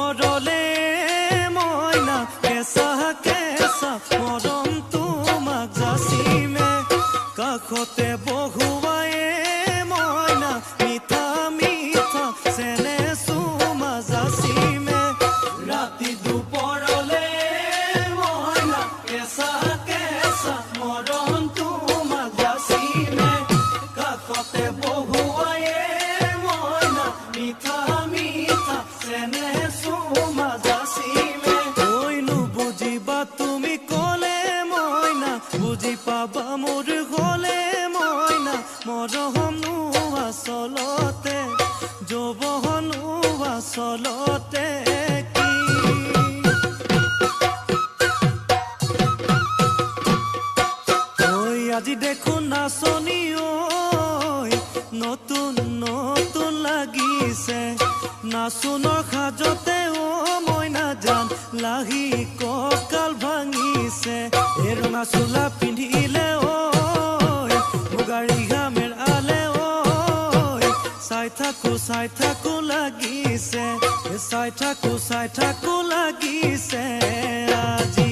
দুপৰলে মইনা কেঁচা কেঁচা মৰম তোমাক যাচিমে কাষতে বহুৱায়ে মইনা মিঠা মিঠা চেনে চুমা যাচিমে ৰাতি দুপৰলে মইনা কেঁচা কেঁচা মৰম তোমাক যাচিমে কাষতে বহুৱায়ে মইনা মিঠা মিঠা চেনে চুমা যাচিমে কৈনো বুজিবা তুমি ক'লে মইনা বুজি পাবা মোৰ গ'লে মইনা মৰমনো আচলতে যৌৱনো আচলতে কি ঐ আজি দেখোন নাচনি ঐ নতুন নতুন লাগিছে নাচোনৰ সাজতে অ মইনা জান লাহি কঁকাল ভাঙিছে এই ৰঙা চোলা পিন্ধিলে ঐ মুগা ৰিহা মেৰালে ঐ চাই থাকো লাগিছে চাই থাকো লাগিছে আজি